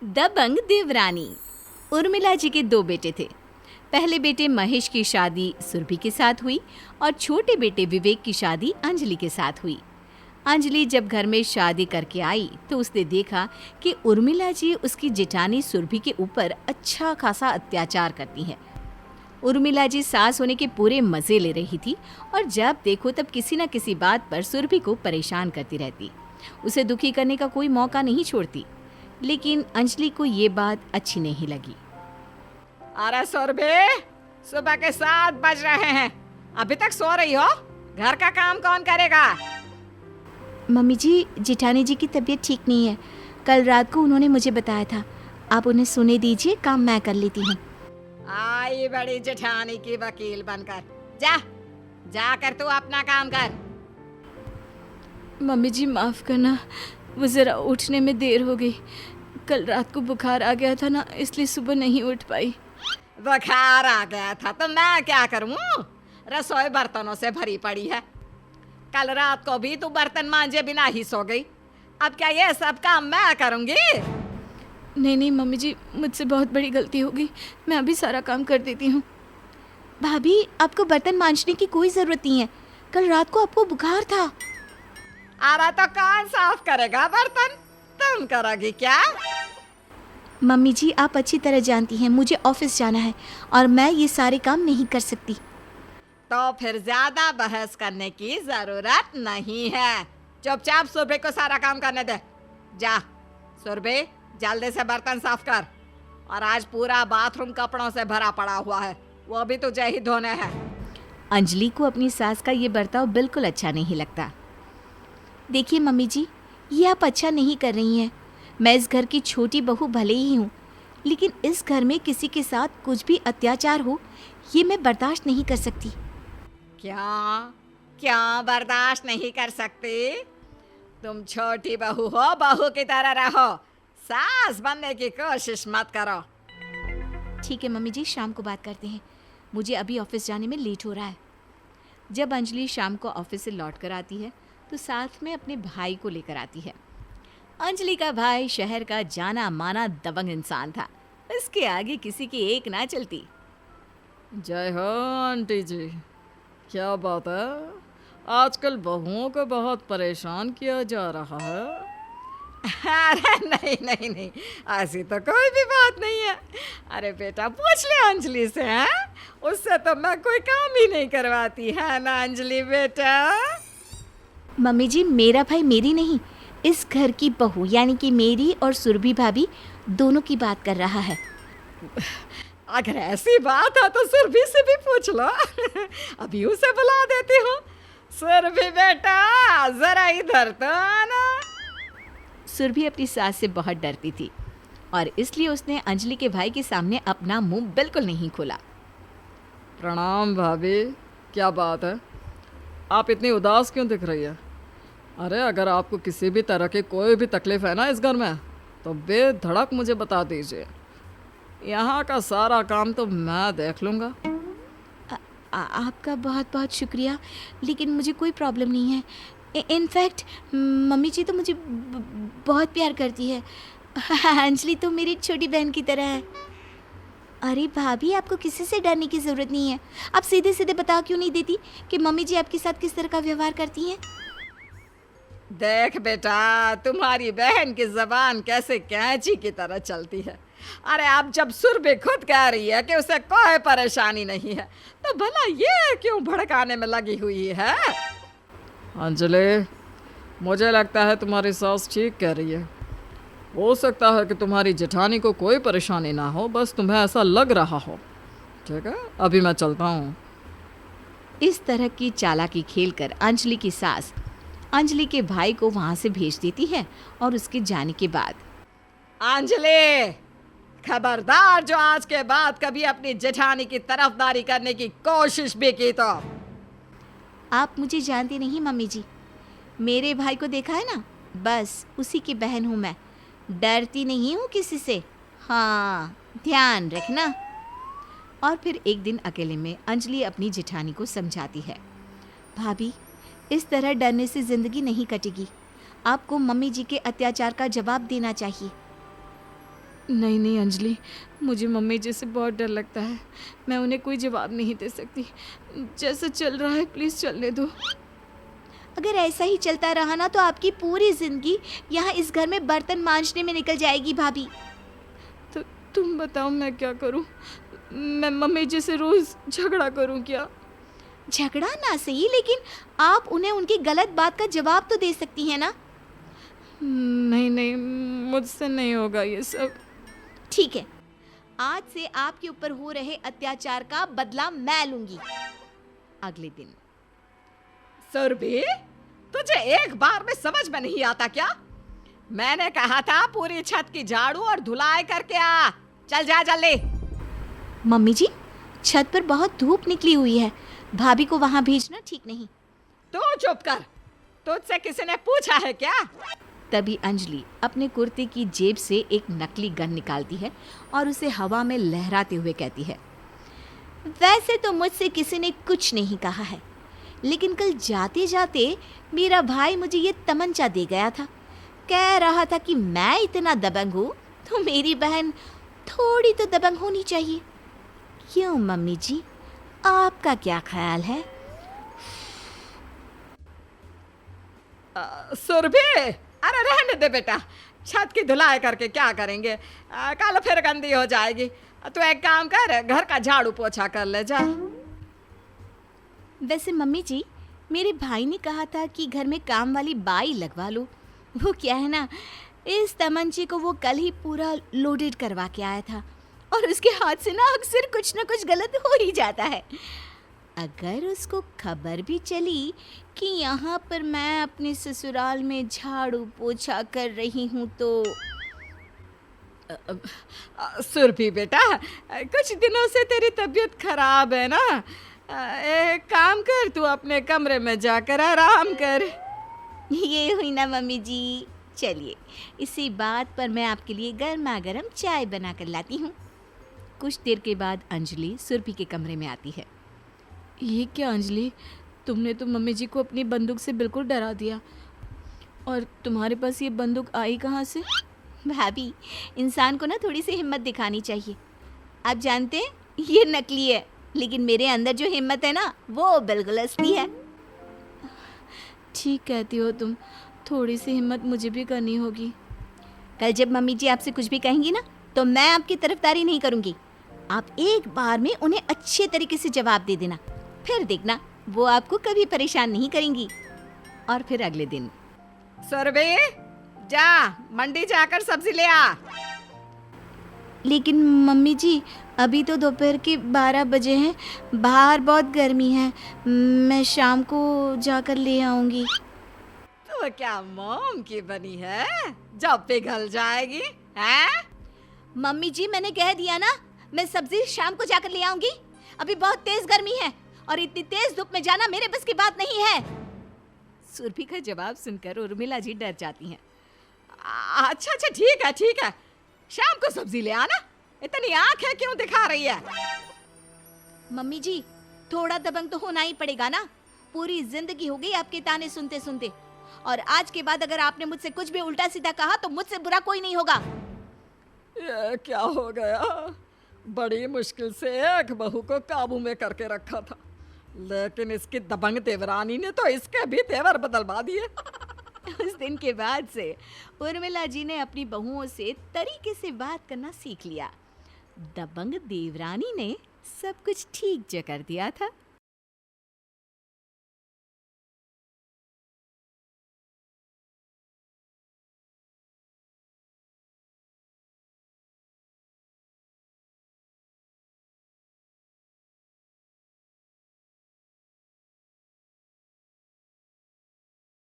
दबंग देवरानी। उर्मिला जी के दो बेटे थे। पहले बेटे महेश की शादी सुरभि के साथ हुई और छोटे बेटे विवेक की शादी अंजलि के साथ हुई। अंजलि जब घर में शादी करके आई तो उसने देखा कि उर्मिला जी उसकी जेठानी सुरभि के ऊपर अच्छा खासा अत्याचार करती हैं। उर्मिला जी सास होने के पूरे मजे ले रही थी और जब देखो तब किसी न किसी बात पर सुरभि को परेशान करती रहती। उसे दुखी करने का कोई मौका नहीं छोड़ती। लेकिन अंजलि को ये बात अच्छी नहीं लगी। अरे सुरभि, सुबह के 7 बज रहे हैं, अभी तक सो रही हो? घर का काम कौन करेगा? मम्मी जी, जेठानी जी की तबीयत ठीक नहीं है। कल रात को उन्होंने मुझे बताया था। आप उन्हें सुने दीजिए, काम मैं कर लेती हूँ। आई बड़ी जेठानी की वकील बनकर। जाकर तू अपना काम कर। मम्मी जी माफ़ करना, वो ज़रा उठने में देर हो गई। कल रात को बुखार आ गया था ना, इसलिए सुबह नहीं उठ पाई। बुखार आ गया था तो मैं क्या करूं? रसोई बर्तनों से भरी पड़ी है। कल रात को भी तू बर्तन मांजे बिना ही सो गई। अब क्या ये सब काम मैं करूंगी? नहीं मम्मी जी, मुझसे बहुत बड़ी गलती हो गई। मैं अभी सारा काम कर देती हूँ। भाभी, आपको बर्तन मांजने की कोई ज़रूरत नहीं है। कल रात को आपको बुखार था। अरे तो कौन साफ करेगा बर्तन? तुम करोगी क्या? मम्मी जी, आप अच्छी तरह जानती हैं मुझे ऑफिस जाना है और मैं ये सारे काम नहीं कर सकती। तो फिर ज्यादा बहस करने की जरूरत नहीं है। चुपचाप सुरभि को सारा काम करने दे। जा सुरभि, जल्दी से बर्तन साफ कर। और आज पूरा बाथरूम कपड़ों से भरा पड़ा हुआ है, वो भी तुझे ही धोने हैं। अंजलि को अपनी सास का ये बर्ताव बिल्कुल अच्छा नहीं लगता। देखिए मम्मी जी, ये आप अच्छा नहीं कर रही हैं। मैं इस घर की छोटी बहू भले ही हूँ, लेकिन इस घर में किसी के साथ कुछ भी अत्याचार हो, ये मैं बर्दाश्त नहीं कर सकती। क्या बर्दाश्त नहीं कर सकती? तुम छोटी बहू हो, बहू की तरह रहो। सास बनने की कोशिश मत करो। ठीक है मम्मी जी, शाम को बात करते हैं। मुझे अभी ऑफिस जाने में लेट हो रहा है। जब अंजलि शाम को ऑफिस से लौट कर आती है तो साथ में अपने भाई को लेकर आती है। अंजलि का भाई शहर का जाना माना दबंग इंसान था। उसके आगे किसी की एक ना चलती। जय हो आंटी जी। क्या बात है, आजकल बहुओं को बहुत परेशान किया जा रहा है। अरे नहीं, ऐसी तो कोई भी बात नहीं है। अरे बेटा, पूछ ले अंजलि से। हैं? उससे तो मैं कोई काम ही नहीं करवाती है ना अंजलि बेटा। मम्मी जी, मेरा भाई मेरी नहीं, इस घर की बहू यानी कि मेरी और सुरभि भाभी दोनों की बात कर रहा है। अगर ऐसी बात है तो सुरभि से भी पूछ लो। अभी उसे बुला देती हूँ। सुरभि बेटा, जरा इधर तो आना। सुरभि अपनी सास से बहुत डरती थी और इसलिए उसने अंजलि के भाई के सामने अपना मुंह बिल्कुल नहीं खोला। प्रणाम भाभी, क्या बात है, आप इतनी उदास क्यों दिख रही है? अरे अगर आपको किसी भी तरह की कोई भी तकलीफ है ना इस घर में, तो बेधड़क मुझे बता दीजिए। यहाँ का सारा काम तो मैं देख लूँगा। आपका बहुत बहुत शुक्रिया, लेकिन मुझे कोई प्रॉब्लम नहीं है। इनफैक्ट मम्मी जी तो मुझे बहुत प्यार करती है। अंजलि तो मेरी छोटी बहन की तरह है। अरे भाभी, आपको किसी से डरने की ज़रूरत नहीं है। आप सीधे सीधे बता क्यों नहीं देती कि मम्मी जी आपके साथ किस तरह का व्यवहार करती हैं? देख बेटा, तुम्हारी बहन की जबान कैसे कैंची की तरह चलती है। अरे अब जब सुरभि खुद कह रही है कि उसे कोई परेशानी नहीं है, तो भला ये क्यों भड़काने में लगी हुई है? अंजलि, मुझे लगता है तुम्हारी सास ठीक कह रही है। हो सकता है कि तुम्हारी जेठानी को कोई परेशानी ना हो, बस तुम्हें ऐसा लग रहा हो। ठीक है, अभी मैं चलता हूँ। इस तरह की चालाकी खेलकर अंजलि की सास अंजलि के भाई को वहाँ से भेज देती है और उसके जाने के बाद, अंजलि, खबरदार जो आज के बाद कभी अपनी जेठानी की तरफदारी करने की कोशिश भी की तो। आप मुझे जानती नहीं मम्मी जी। मेरे भाई को देखा है ना, बस उसी की बहन हूँ मैं। डरती नहीं हूँ किसी से। हाँ, ध्यान रखना। और फिर एक दिन अकेले में अंजलि अपनी जेठानी को समझाती है, भाभी, इस तरह डरने से ज़िंदगी नहीं कटेगी। आपको मम्मी जी के अत्याचार का जवाब देना चाहिए। नहीं नहीं अंजलि, मुझे मम्मी जी से बहुत डर लगता है। मैं उन्हें कोई जवाब नहीं दे सकती। जैसा चल रहा है प्लीज़ चलने दो। अगर ऐसा ही चलता रहा ना तो आपकी पूरी ज़िंदगी यहाँ इस घर में बर्तन मांजने में निकल जाएगी भाभी। तो तुम बताओ मैं क्या करूँ? मैं मम्मी जी से रोज़ झगड़ा करूँ क्या? झगड़ा ना सही, लेकिन आप उन्हें उनकी गलत बात का जवाब तो दे सकती हैं ना। नहीं नहीं, मुझसे नहीं होगा ये सब। ठीक है, आज से आपके ऊपर हो रहे अत्याचार का बदला मैं लूंगी। अगले दिन। सुरभि, तुझे एक बार में समझ में नहीं आता क्या? मैंने कहा था पूरी छत की झाड़ू और धुलाई करके आ। चल जा जल्दी। मम्मी जी, छत पर बहुत धूप निकली हुई है, भाभी को वहां भेजना ठीक नहीं। तू चुप कर, तुझसे किसी ने पूछा है क्या? तभी अंजलि अपने कुर्ते की जेब से एक नकली गन निकालती है और उसे हवा में लहराते हुए कहती है, वैसे तो मुझसे किसी ने कुछ नहीं कहा है, लेकिन कल जाते जाते मेरा भाई मुझे ये तमंचा दे गया था। कह रहा था कि मैं इतना दबंग हूँ तो मेरी बहन थोड़ी तो दबंग होनी चाहिए। क्यों मम्मी जी, आपका क्या ख्याल है? सुरभि, अरे रहने दे बेटा, छत की धुलाई करके क्या करेंगे? कल फिर गंदी हो जाएगी। तू एक काम कर, घर का झाड़ू पोछा कर ले जा। वैसे मम्मी जी, मेरे भाई ने कहा था कि घर में काम वाली बाई लगवा लो। वो क्या है ना, इस तमंचे को वो कल ही पूरा लोडेड करवा के आया था और उसके हाथ से ना अक्सर कुछ ना कुछ गलत हो ही जाता है। अगर उसको खबर भी चली कि यहाँ पर मैं अपने ससुराल में झाड़ू पोछा कर रही हूँ तो सुरभि बेटा, कुछ दिनों से तेरी तबीयत खराब है ना। एक काम कर, तू अपने कमरे में जाकर आराम कर। ये हुई ना मम्मी जी। चलिए, इसी बात पर मैं आपके लिए गर्मा गर्म चाय बना कर लाती हूँ। कुछ देर के बाद अंजलि सुरभि के कमरे में आती है। ये क्या अंजलि, तुमने तो मम्मी जी को अपनी बंदूक से बिल्कुल डरा दिया, और तुम्हारे पास ये बंदूक आई कहाँ से? भाभी, इंसान को ना थोड़ी सी हिम्मत दिखानी चाहिए। आप जानते हैं ये नकली है, लेकिन मेरे अंदर जो हिम्मत है ना वो बिल्कुल असली है। ठीक कहती हो तुम, थोड़ी सी हिम्मत मुझे भी करनी होगी। कल जब मम्मी जी आपसे कुछ भी कहेंगी ना तो मैं आपकी तरफदारी नहीं करूँगी। आप एक बार में उन्हें अच्छे तरीके से जवाब दे देना, फिर देखना वो आपको कभी परेशान नहीं करेंगी। और फिर अगले दिन। सुरभि, जा मंडी जाकर सब्जी ले आ। लेकिन मम्मी जी, अभी तो दोपहर के 12 बजे हैं, बाहर बहुत गर्मी है, मैं शाम को जाकर ले आऊंगी। तो क्या मोम की बनी है, जब पिघल जाएगी हैं? मम्मी जी, मैंने कह दिया ना, मैं सब्जी शाम को जाकर ले आऊंगी। अभी बहुत तेज गर्मी है और इतनी तेज धूप में जाना मेरे बस की बात नहीं है। सुरभि का जवाब सुनकर उर्मिला जी डर जाती हैं। अच्छा अच्छा, ठीक है ठीक है, शाम को सब्जी ले आना। इतनी आंखें क्यों दिखा रही है? मम्मी जी, थोड़ा दबंग तो होना ही पड़ेगा ना। पूरी जिंदगी हो गई आपके ताने सुनते सुनते, और आज के बाद अगर आपने मुझसे कुछ भी उल्टा सीधा कहा तो मुझसे बुरा कोई नहीं होगा। ये क्या हो गया? बड़ी मुश्किल से एक बहू को काबू में करके रखा था, लेकिन इसकी दबंग देवरानी ने तो इसके भी तेवर बदलवा दिए। उस दिन के बाद से उर्मिला जी ने अपनी बहुओं से तरीके से बात करना सीख लिया। दबंग देवरानी ने सब कुछ ठीक जो कर दिया था।